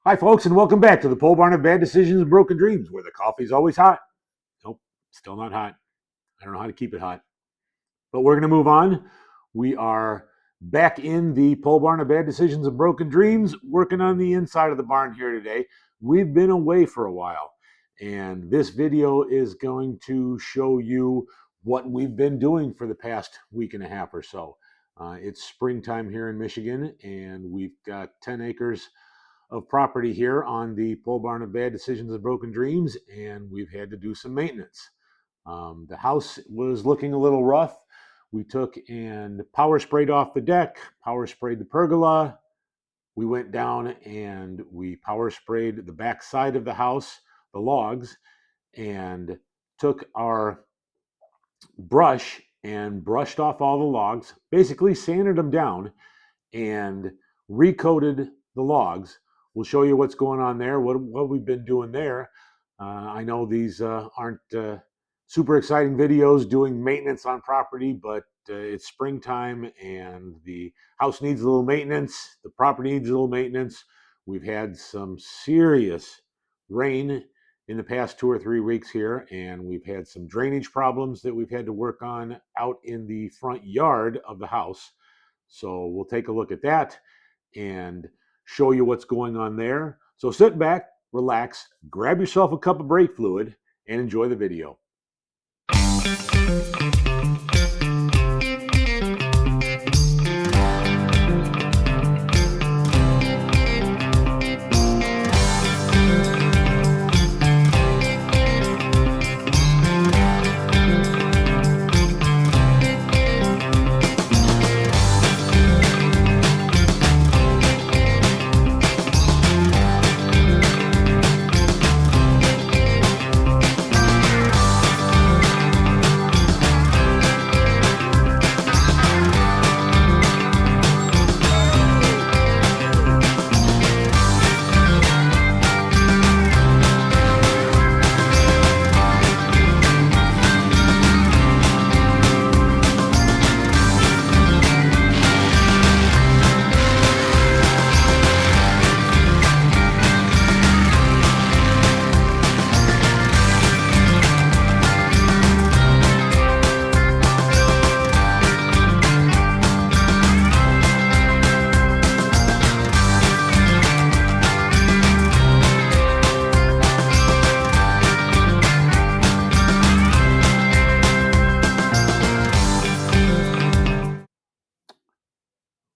Hi, folks, and welcome back to the pole barn of bad decisions and broken dreams, where the coffee's always hot. Nope, still not hot. I don't know how to keep it hot. But we're going to move on. We are back in the pole barn of bad decisions and broken dreams, working on the inside of the barn here today. We've been away for a while, and this video is going to show you what we've been doing for the past week and a half or so. It's springtime here in Michigan, and we've got 10 acres of property here on the pole barn of bad decisions and broken dreams, and we've had to do some maintenance. The house was looking a little rough. We took and power sprayed off the deck, power sprayed the pergola. We went down and we power sprayed the back side of the house, the logs, and took our brush and brushed off all the logs, basically sanded them down and recoated the logs. We'll show you what's going on there, what we've been doing there. I know these aren't super exciting videos doing maintenance on property, but it's springtime and the house needs a little maintenance. The property needs a little maintenance. We've had some serious rain in the past 2 or 3 weeks here, and we've had some drainage problems that we've had to work on out in the front yard of the house. So we'll take a look at that and show you what's going on there. So sit back, relax, grab yourself a cup of brake fluid, and enjoy the video.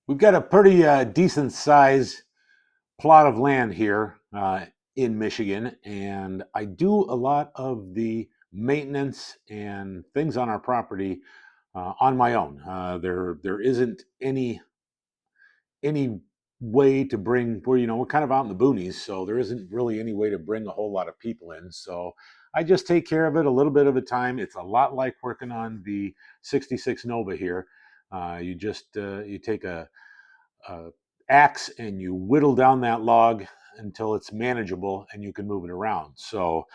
We've got a pretty decent size plot of land here in Michigan, and I do a lot of the maintenance and things on our property on my own. There isn't any way to bring, we're kind of out in the boonies, so there isn't really any way to bring a whole lot of people in. So I just take care of it a little bit of a time. It's a lot like working on the 66 Nova here. You take a axe and you whittle down that log until it's manageable and you can move it around. So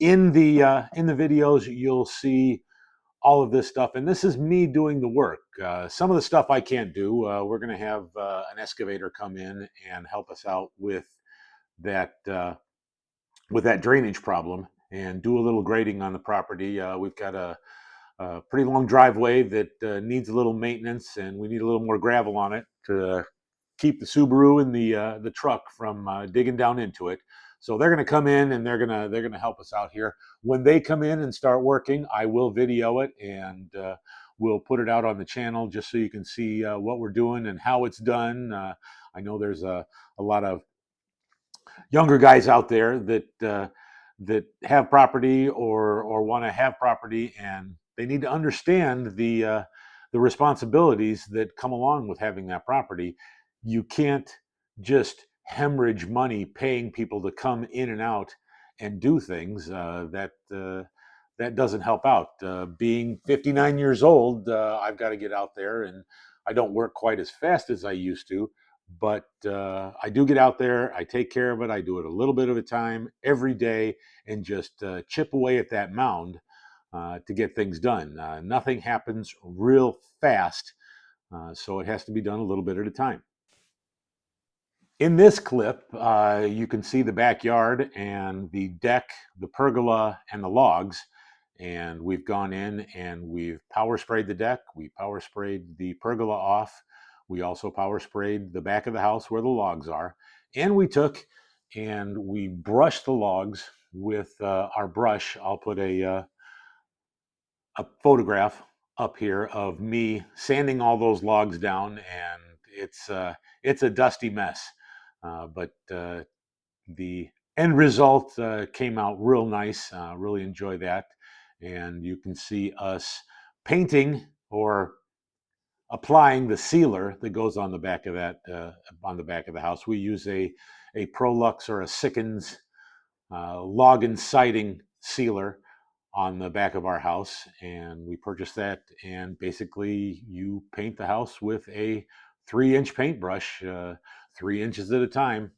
in the videos you'll see all of this stuff, and this is me doing the work. Some of the stuff I can't do. We're going to have an excavator come in and help us out that with that drainage problem and do a little grading on the property. We've got a pretty long driveway that needs a little maintenance, and we need a little more gravel on it to keep the Subaru and the truck from digging down into it. So they're going to come in and they're gonna help us out here. When they come in and start working, I will video it and we'll put it out on the channel just so you can see what we're doing and how it's done. I know there's a lot of younger guys out there that have property or want to have property, and they need to understand the responsibilities that come along with having that property. You can't just hemorrhage money paying people to come in and out and do things that doesn't help out. Being 59 years old, I've got to get out there, and I don't work quite as fast as I used to, but I do get out there. I take care of it. I do it a little bit at a time every day, and just chip away at that mound to get things done. Nothing happens real fast, so it has to be done a little bit at a time. In this clip, you can see the backyard and the deck, the pergola, and the logs. And we've gone in and we've power sprayed the deck. We power sprayed the pergola off. We also power sprayed the back of the house where the logs are. And we took and we brushed the logs with our brush. I'll put a photograph up here of me sanding all those logs down, and it's a dusty mess. But the end result came out real nice. Really enjoy that, and you can see us painting or applying the sealer that goes on the back of that on the back of the house. We use a Prolux or a Sikkens log and siding sealer on the back of our house, and we purchased that. And basically, you paint the house with a 3-inch paintbrush, 3 inches at a time,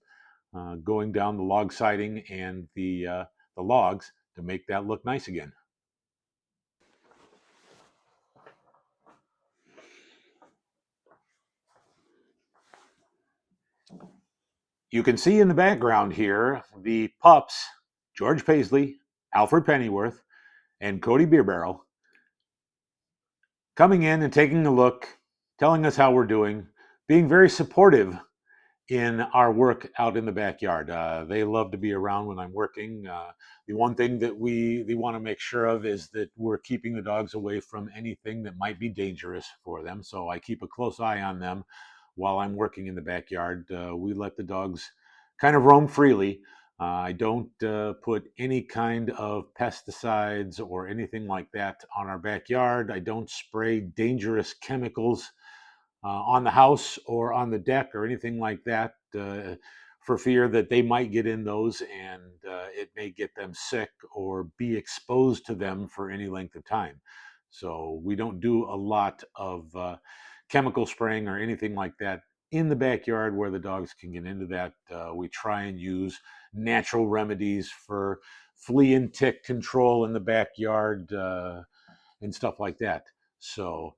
going down the log siding and the logs to make that look nice again. You can see in the background here the pups, George Paisley, Alfred Pennyworth, and Cody Barrel, coming in and taking a look, telling us how we're doing, being very supportive in our work out in the backyard. They love to be around when I'm working. The one thing that we want to make sure of is that we're keeping the dogs away from anything that might be dangerous for them. So I keep a close eye on them while I'm working in the backyard. We let the dogs kind of roam freely. I don't put any kind of pesticides or anything like that on our backyard. I don't spray dangerous chemicals on the house or on the deck or anything like that, for fear that they might get in those and it may get them sick or be exposed to them for any length of time. So we don't do a lot of chemical spraying or anything like that in the backyard where the dogs can get into that. We try and use natural remedies for flea and tick control in the backyard, and stuff like that. So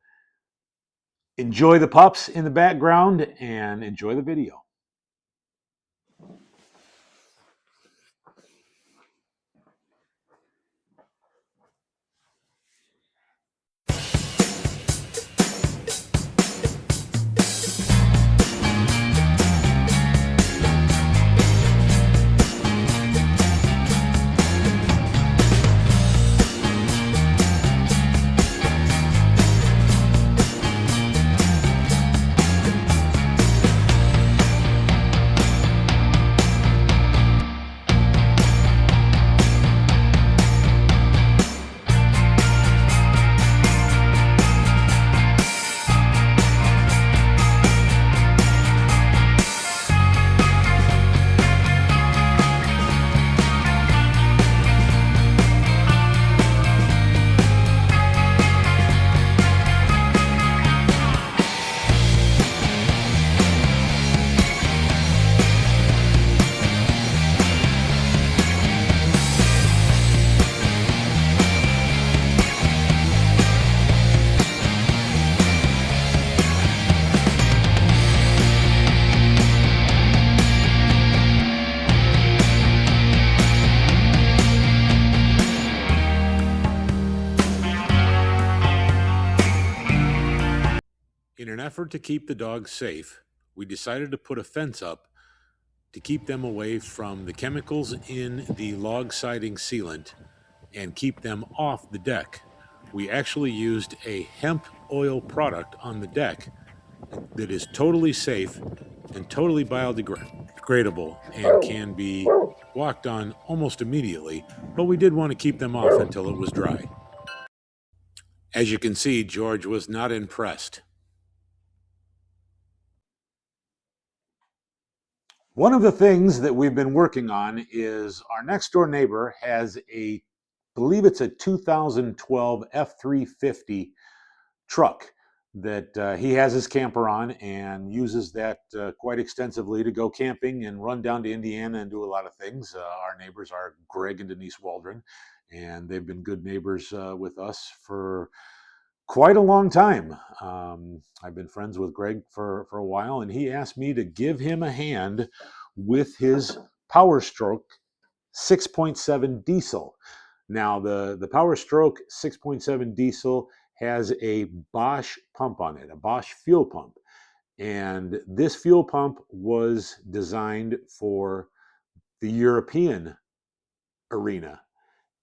enjoy the pups in the background and enjoy the video. In an effort to keep the dogs safe, we decided to put a fence up to keep them away from the chemicals in the log siding sealant and keep them off the deck. We actually used a hemp oil product on the deck that is totally safe and totally biodegradable and can be walked on almost immediately, but we did want to keep them off until it was dry. As you can see, George was not impressed. One of the things that we've been working on is our next door neighbor has I believe it's a 2012 F350 truck that he has his camper on and uses that quite extensively to go camping and run down to Indiana and do a lot of things. Our neighbors are Greg and Denise Waldron, and they've been good neighbors with us for quite a long time. I've been friends with Greg for a while, and he asked me to give him a hand with his PowerStroke 6.7 diesel. Now, the PowerStroke 6.7 diesel has a Bosch pump on it, a Bosch fuel pump. And this fuel pump was designed for the European arena.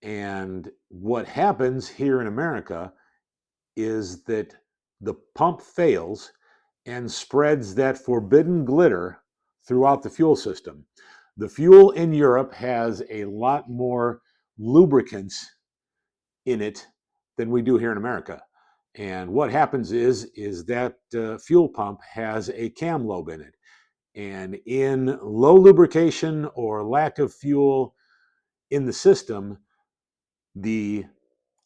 And what happens here in America is that the pump fails and spreads that forbidden glitter throughout the fuel system. The fuel in Europe has a lot more lubricants in it than we do here in America. And what happens is that fuel pump has a cam lobe in it. And in low lubrication or lack of fuel in the system, the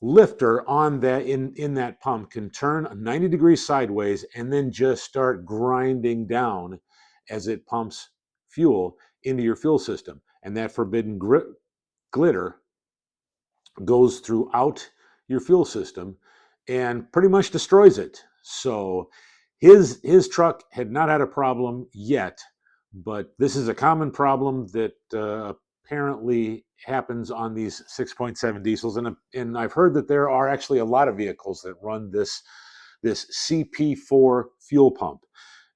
lifter on that in that pump can turn 90 degrees sideways and then just start grinding down as it pumps fuel into your fuel system. And that forbidden glitter goes throughout your fuel system and pretty much destroys it. So his truck had not had a problem yet, but this is a common problem that apparently happens on these 6.7 diesels. And I've heard that there are actually a lot of vehicles that run this CP4 fuel pump.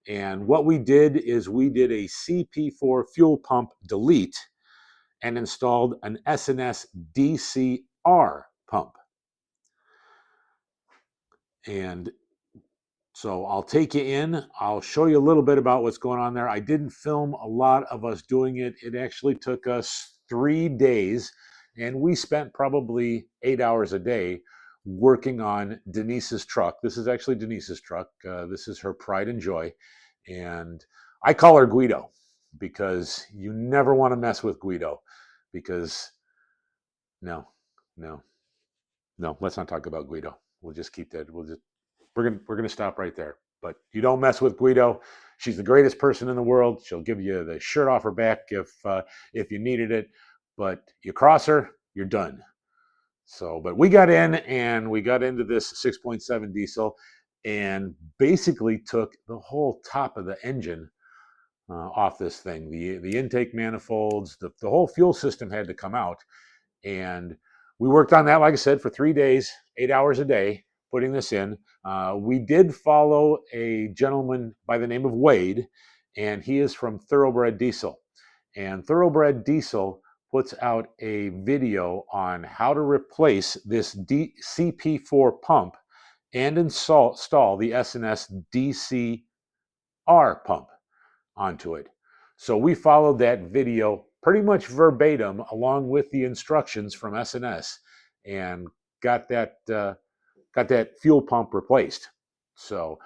And what we did is we did a CP4 fuel pump delete and installed an S&S DCR pump. And so I'll take you in. I'll show you a little bit about what's going on there. I didn't film a lot of us doing it. It actually took us 3 days, and we spent probably 8 hours a day working on Denise's truck. This is actually Denise's truck. This is her pride and joy. And I call her Guido because you never want to mess with Guido because no, no, no, let's not talk about Guido. We'll just keep that. We're gonna stop right there. But you don't mess with Guido. She's the greatest person in the world. She'll give you the shirt off her back if you needed it. But you cross her, you're done. So, but we got in and we got into this 6.7 diesel and basically took the whole top of the engine off this thing. The intake manifolds, the whole fuel system had to come out. And we worked on that, like I said, for 3 days, 8 hours a day, putting this in. We did follow a gentleman by the name of Wade, and he is from Thoroughbred Diesel. And Thoroughbred Diesel puts out a video on how to replace this CP4 pump and install the S&S DCR pump onto it. So we followed that video pretty much verbatim along with the instructions from S&S and got that fuel pump replaced. So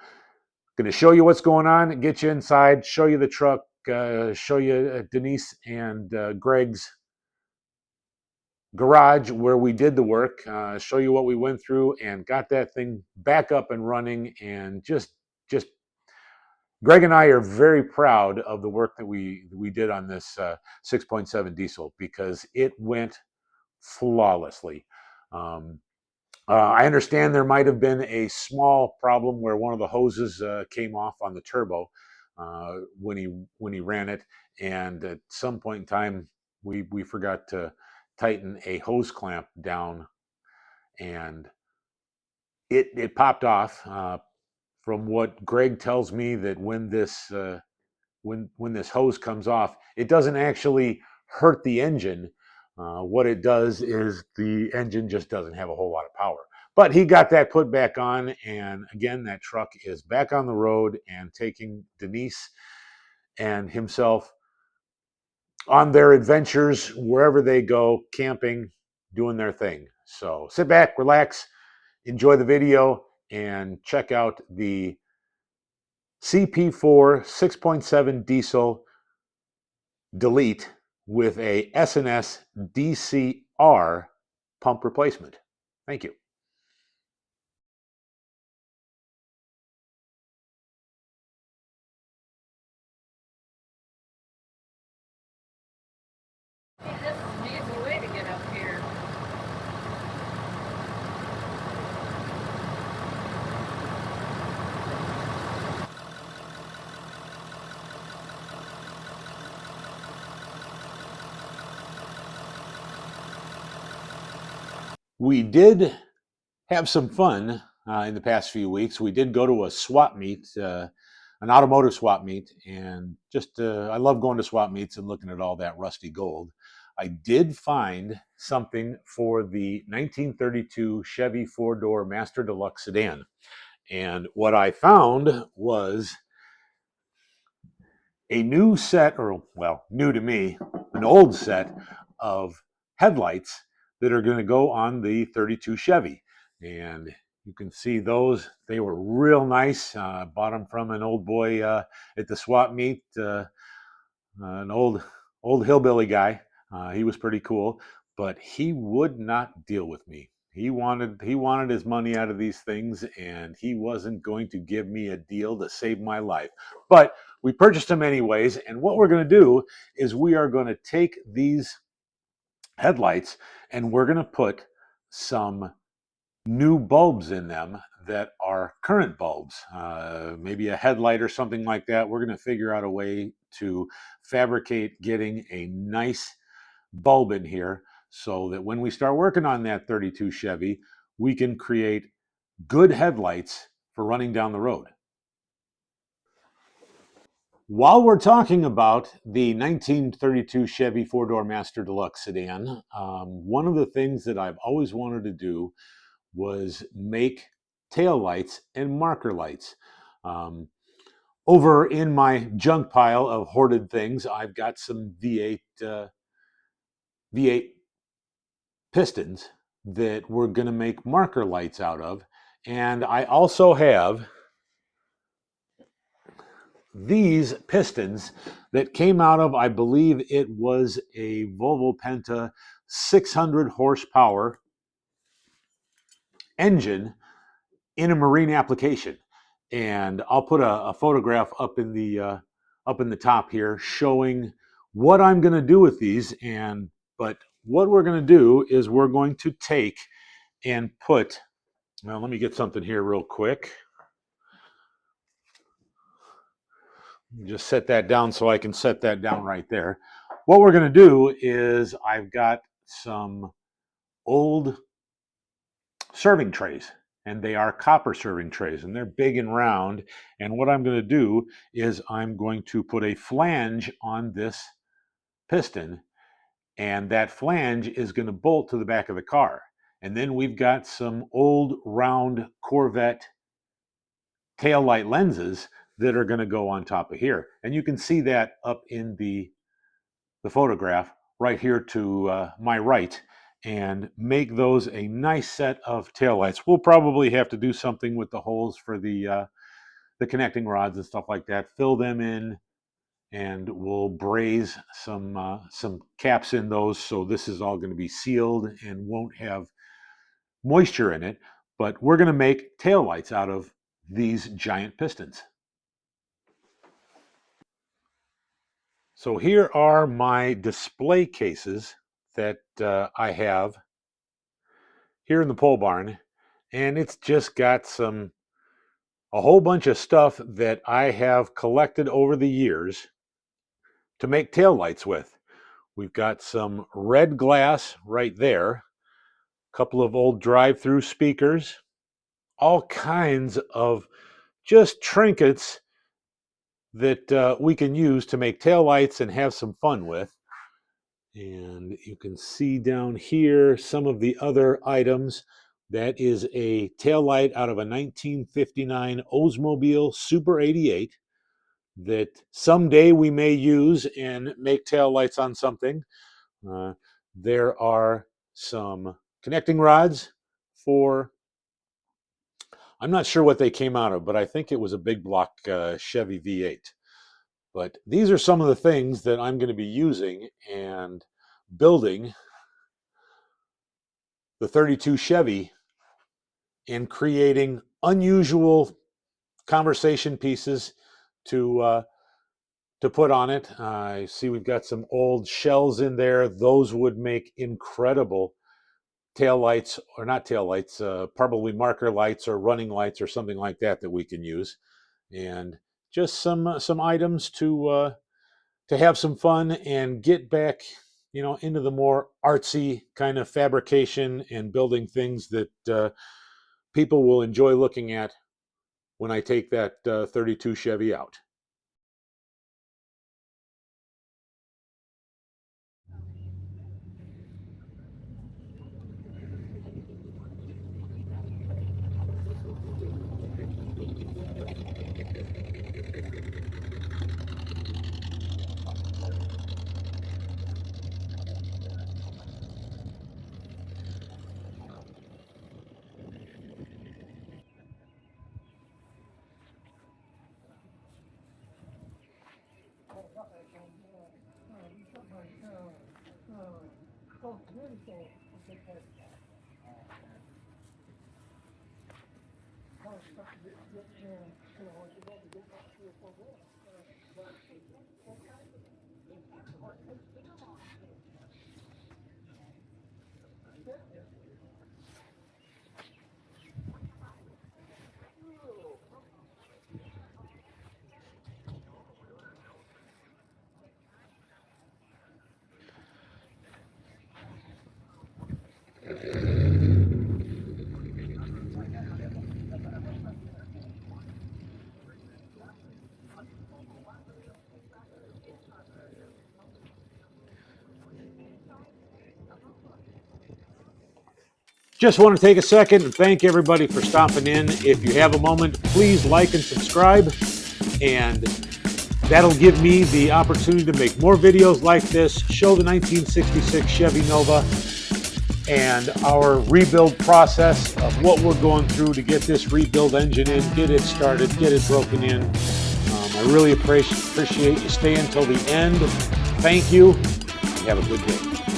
going to show you what's going on, get you inside, show you the truck, show you Denise and Greg's garage where we did the work, show you what we went through and got that thing back up and running. And just Greg and I are very proud of the work that we did on this 6.7 diesel because it went flawlessly. I understand there might have been a small problem where one of the hoses came off on the turbo when he ran it, and at some point in time we forgot to tighten a hose clamp down, and it popped off. From what Greg tells me, that when this hose comes off, it doesn't actually hurt the engine. What it does is the engine just doesn't have a whole lot of power. But he got that put back on, and again, that truck is back on the road and taking Denise and himself on their adventures wherever they go, camping, doing their thing. So sit back, relax, enjoy the video, and check out the CP4 6.7 diesel delete with a S&S DCR pump replacement. Thank you. Hey, this is me. It's a way to get up here. We did have some fun in the past few weeks. We did go to a swap meet, an automotive swap meet, and just I love going to swap meets and looking at all that rusty gold. I did find something for the 1932 Chevy four-door Master Deluxe sedan. And what I found was a new set, or well, new to me, an old set of headlights that are going to go on the 32 Chevy. And you can see those. They were real nice. Bought them from an old boy at the swap meet, an old hillbilly guy. He was pretty cool, but he would not deal with me. He wanted his money out of these things, and he wasn't going to give me a deal to save my life. But we purchased them anyways, and what we're going to do is we are going to take these headlights and we're going to put some new bulbs in them that are current bulbs, maybe a headlight or something like that. We're going to figure out a way to fabricate getting a nice bulb in here so that when we start working on that 32 Chevy, we can create good headlights for running down the road. While we're talking about the 1932 Chevy four-door Master Deluxe sedan, one of the things that I've always wanted to do was make tail lights and marker lights. Um, Over in my junk pile of hoarded things, I've got some V8 pistons that we're going to make marker lights out of. And I also have these pistons that came out of, I believe it was a Volvo Penta 600 horsepower engine in a marine application. And I'll put a photograph up in the top here showing what I'm going to do with these. But what we're going to do is we're going to take and put. Well, let me get something here real quick. Just set that down so I can set that down right there. What we're going to do is I've got some old serving trays, and they are copper serving trays, and they're big and round. And what I'm going to do is I'm going to put a flange on this piston, and that flange is going to bolt to the back of the car. And then we've got some old round Corvette tail light lenses that are going to go on top of here. And you can see that up in the photograph right here to my right, and make those a nice set of taillights. We'll probably have to do something with the holes for the connecting rods and stuff like that. Fill them in, and we'll braze some caps in those. So this is all going to be sealed and won't have moisture in it. But we're going to make taillights out of these giant pistons. So here are my display cases that I have here in the pole barn, and it's just got a whole bunch of stuff that I have collected over the years to make taillights with. We've got some red glass right there, a couple of old drive-through speakers, all kinds of just trinkets that we can use to make taillights and have some fun with. And you can see down here some of the other items. That is a taillight out of a 1959 Oldsmobile Super 88 that someday we may use and make taillights on something. There are some connecting rods for, I'm not sure what they came out of, but I think it was a big block Chevy V8. But these are some of the things that I'm going to be using and building the 32 Chevy and creating unusual conversation pieces to put on it. I see we've got some old shells in there. Those would make incredible tail lights, or not tail lights, probably marker lights or running lights or something like that that we can use. And just some items to have some fun and get back you know, into the more artsy kind of fabrication and building things that people will enjoy looking at when I take that 32 Chevy out. Just want to take a second and thank everybody for stopping in. If you have a moment, please like and subscribe, and that'll give me the opportunity to make more videos like this, show the 1966 Chevy Nova and our rebuild process of what we're going through to get this rebuild engine in, get it started, get it broken in. I really appreciate you staying until the end. Thank you, and have a good day.